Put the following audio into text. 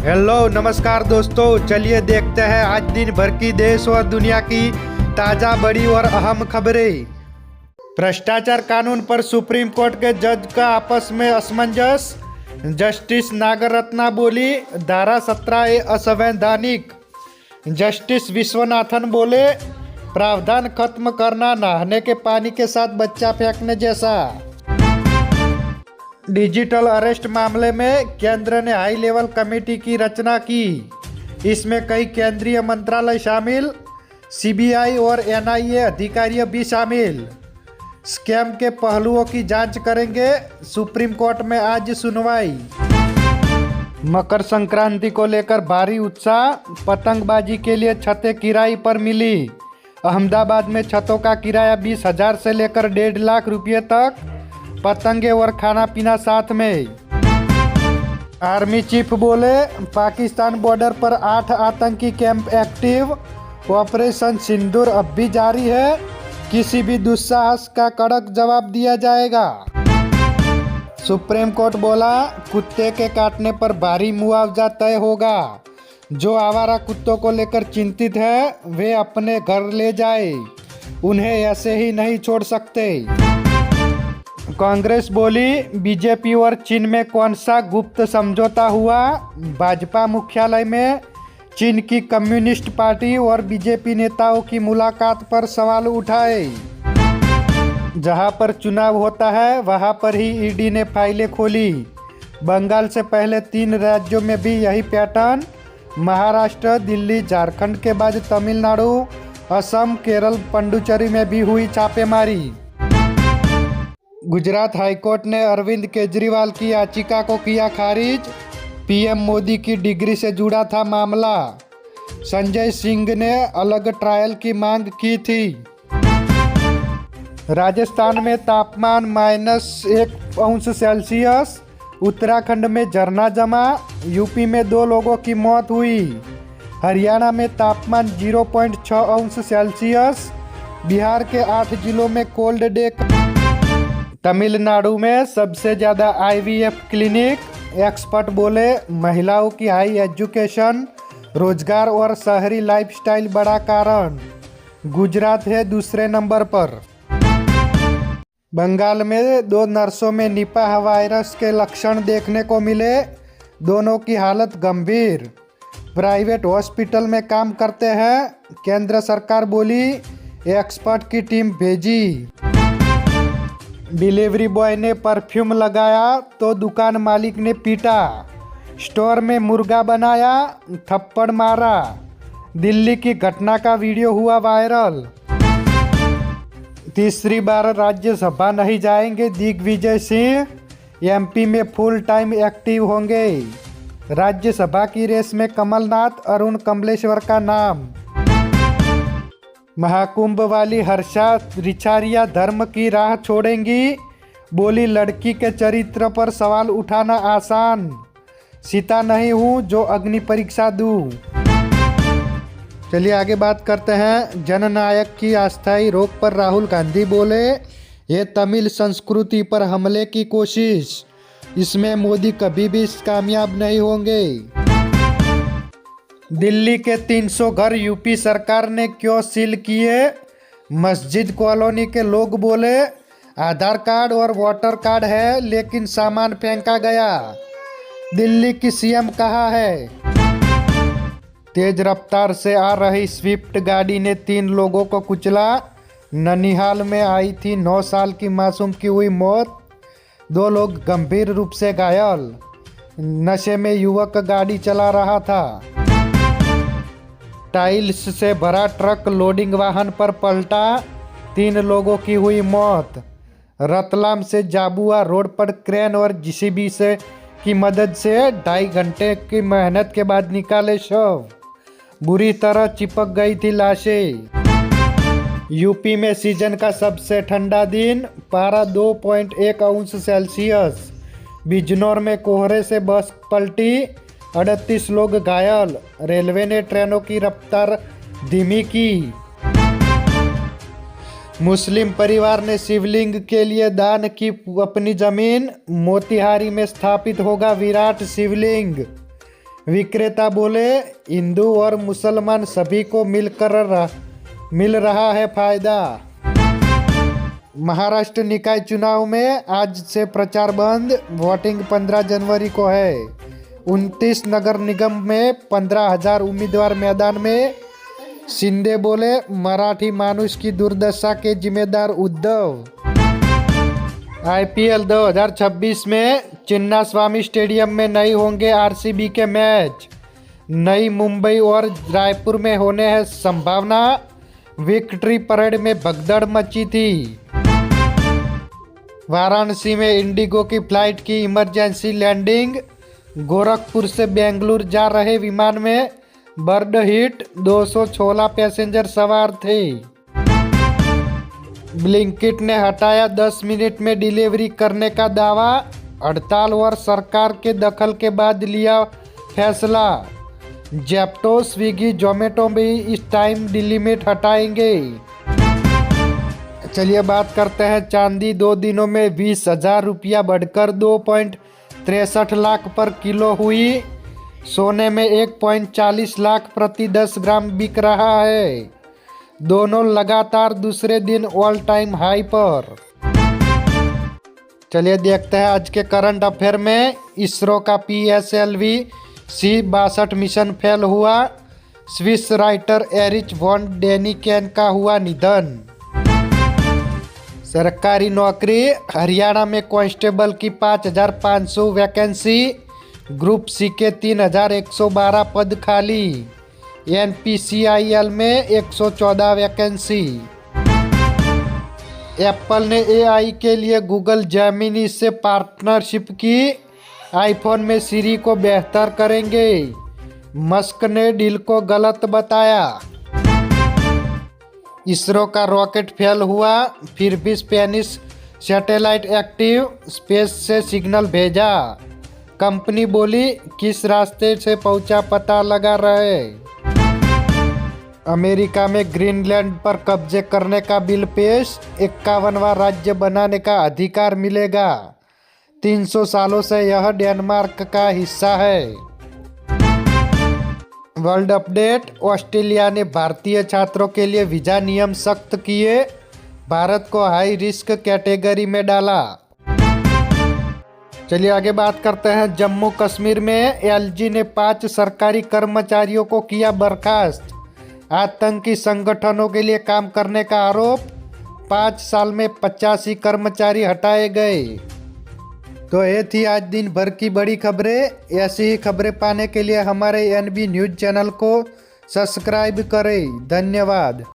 Hello नमस्कार दोस्तों, चलिए देखते हैं आज दिन भर की देश और दुनिया की ताज़ा बड़ी और अहम खबरें। भ्रष्टाचार कानून पर सुप्रीम कोर्ट के जज का आपस में असमंजस। जस्टिस नागरत्ना बोली धारा 17A असंवैधानिक। जस्टिस विश्वनाथन बोले प्रावधान खत्म करना नहाने के पानी के साथ बच्चा फेंकने जैसा। डिजिटल अरेस्ट मामले में केंद्र ने हाई लेवल कमेटी की रचना की। इसमें कई केंद्रीय मंत्रालय शामिल, सीबीआई और एनआईए अधिकारी भी शामिल। स्कैम के पहलुओं की जांच करेंगे। सुप्रीम कोर्ट में आज सुनवाई। मकर संक्रांति को लेकर भारी उत्साह। पतंगबाजी के लिए छतें किराए पर मिली। अहमदाबाद में छतों का किराया 20,000 से लेकर 1.5 लाख रुपये तक। पतंगे और खाना पीना साथ में। आर्मी चीफ बोले पाकिस्तान बॉर्डर पर 8 आतंकी कैंप एक्टिव। ऑपरेशन सिंदूर अब भी जारी है। किसी भी दुस्साहस का कड़क जवाब दिया जाएगा। सुप्रीम कोर्ट बोला कुत्ते के काटने पर भारी मुआवजा तय होगा। जो आवारा कुत्तों को लेकर चिंतित है वे अपने घर ले जाए, उन्हें ऐसे ही नहीं छोड़ सकते। कांग्रेस बोली बीजेपी और चीन में कौन सा गुप्त समझौता हुआ। भाजपा मुख्यालय में चीन की कम्युनिस्ट पार्टी और बीजेपी नेताओं की मुलाकात पर सवाल उठाए। जहां पर चुनाव होता है वहां पर ही ईडी ने फाइलें खोली। बंगाल से पहले 3 राज्यों में भी यही पैटर्न। महाराष्ट्र, दिल्ली, झारखंड के बाद तमिलनाडु, असम, केरल, पुडुचेरी में भी हुई छापेमारी। गुजरात हाईकोर्ट ने अरविंद केजरीवाल की याचिका को किया खारिज। पीएम मोदी की डिग्री से जुड़ा था मामला। संजय सिंह ने अलग ट्रायल की मांग की थी। राजस्थान में तापमान -1°C। उत्तराखंड में झरना जमा। यूपी में 2 लोगों की मौत हुई। हरियाणा में तापमान 0.6°C। बिहार के 8 जिलों में कोल्ड डे। तमिलनाडु में सबसे ज़्यादा IVF क्लिनिक। एक्सपर्ट बोले महिलाओं की हाई एजुकेशन, रोजगार और शहरी लाइफस्टाइल बड़ा कारण। गुजरात है दूसरे नंबर पर। बंगाल में 2 नर्सों में निपाह वायरस के लक्षण देखने को मिले। दोनों की हालत गंभीर। प्राइवेट हॉस्पिटल में काम करते हैं। केंद्र सरकार बोली एक्सपर्ट की टीम भेजी। डिलीवरी बॉय ने परफ्यूम लगाया तो दुकान मालिक ने पीटा। स्टोर में मुर्गा बनाया, थप्पड़ मारा। दिल्ली की घटना का वीडियो हुआ वायरल। तीसरी बार राज्यसभा नहीं जाएंगे दिग्विजय सिंह। MP में फुल टाइम एक्टिव होंगे। राज्यसभा की रेस में कमलनाथ, अरुण कमलेश्वर का नाम। महाकुंभ वाली हर्षा रिचारिया धर्म की राह छोड़ेंगी। बोली लड़की के चरित्र पर सवाल उठाना आसान। सीता नहीं हूँ जो अग्नि परीक्षा दूँ। चलिए आगे बात करते हैं। जननायक की अस्थायी रोक पर राहुल गांधी बोले ये तमिल संस्कृति पर हमले की कोशिश। इसमें मोदी कभी भी कामयाब नहीं होंगे। दिल्ली के 300 घर यूपी सरकार ने क्यों सील किए। मस्जिद कॉलोनी के लोग बोले आधार कार्ड और वोटर कार्ड है लेकिन सामान फेंका गया। दिल्ली की सीएम कहाँ है। तेज रफ्तार से आ रही स्विफ्ट गाड़ी ने 3 लोगों को कुचला। ननिहाल में आई थी 9 साल की मासूम की हुई मौत। 2 लोग गंभीर रूप से घायल। नशे में युवक गाड़ी चला रहा था। टाइल्स से भरा ट्रक लोडिंग वाहन पर पलटा। 3 लोगों की हुई मौत। रतलाम से जाबुआ रोड पर क्रेन और JCB से की मदद से 2.5 घंटे की मेहनत के बाद निकाले शव। बुरी तरह चिपक गई थी लाशें। यूपी में सीजन का सबसे ठंडा दिन। पारा 2.1°C। बिजनौर में कोहरे से बस पलटी। 38 लोग घायल। रेलवे ने ट्रेनों की रफ्तार धीमी की। मुस्लिम परिवार ने शिवलिंग के लिए दान की अपनी जमीन। मोतिहारी में स्थापित होगा विराट शिवलिंग। विक्रेता बोले, हिंदू और मुसलमान सभी को मिल रहा है फायदा। महाराष्ट्र निकाय चुनाव में आज से प्रचार बंद, वोटिंग 15 जनवरी को है। 29 नगर निगम में 15,000 उम्मीदवार मैदान में। शिंदे बोले, मराठी मानुष की दुर्दशा के जिम्मेदार उद्धव। IPL 2026 में चिन्नास्वामी स्टेडियम में नहीं होंगे RCB के मैच। नई मुंबई और रायपुर में होने हैं संभावना। विक्ट्री परेड में भगदड़ मची थी। वाराणसी में इंडिगो की फ्लाइट की इमरजेंसी लैंडिंग। गोरखपुर से बेंगलुरु जा रहे विमान में बर्ड हिट, 216 पैसेंजर सवार थे। ब्लिंकिट ने हटाया 10 मिनट में डिलीवरी करने का दावा। हड़ताल और सरकार के दखल के बाद लिया फैसला। जेप्टो, स्विगी, जोमेटो भी इस टाइम लिमिट हटाएंगे। चलिए बात करते हैं चांदी। 2 दिनों में 20,000 रुपया बढ़कर 2.63 लाख पर किलो हुई। सोने में 1.40 लाख प्रति 10 ग्राम बिक रहा है। दोनों लगातार दूसरे दिन ऑल टाइम हाई पर। चलिए देखते हैं आज के करंट अफेयर में। इसरो का PSLV C-62 मिशन फेल हुआ। Swiss writer Erich von Daniken का हुआ निधन। सरकारी नौकरी, हरियाणा में कांस्टेबल की 5,500 वैकेंसी। ग्रुप C के 3,112 पद खाली। NPCIL में 114 वैकेंसी। एप्पल ने AI के लिए गूगल जेमिनी से पार्टनरशिप की। आईफोन में सिरी को बेहतर करेंगे। मस्क ने डील को गलत बताया। इसरो का रॉकेट फेल हुआ, फिर भी स्पेनिश सैटेलाइट एक्टिव। स्पेस से सिग्नल भेजा। कंपनी बोली, किस रास्ते से पहुंचा पता लगा रहे। अमेरिका में ग्रीनलैंड पर कब्जे करने का बिल पेश। 51वां राज्य बनाने का अधिकार मिलेगा। 300 सालों से यह डेनमार्क का हिस्सा है। वर्ल्ड अपडेट, ऑस्ट्रेलिया ने भारतीय छात्रों के लिए वीजा नियम सख्त किए। भारत को हाई रिस्क कैटेगरी में डाला। चलिए आगे बात करते हैं। जम्मू कश्मीर में LG ने 5 सरकारी कर्मचारियों को किया बर्खास्त। आतंकी संगठनों के लिए काम करने का आरोप। 5 साल में 85 कर्मचारी हटाए गए। तो ये थी आज दिन भर की बड़ी खबरें। ऐसी ही खबरें पाने के लिए हमारे NB न्यूज़ चैनल को सब्सक्राइब करें। धन्यवाद।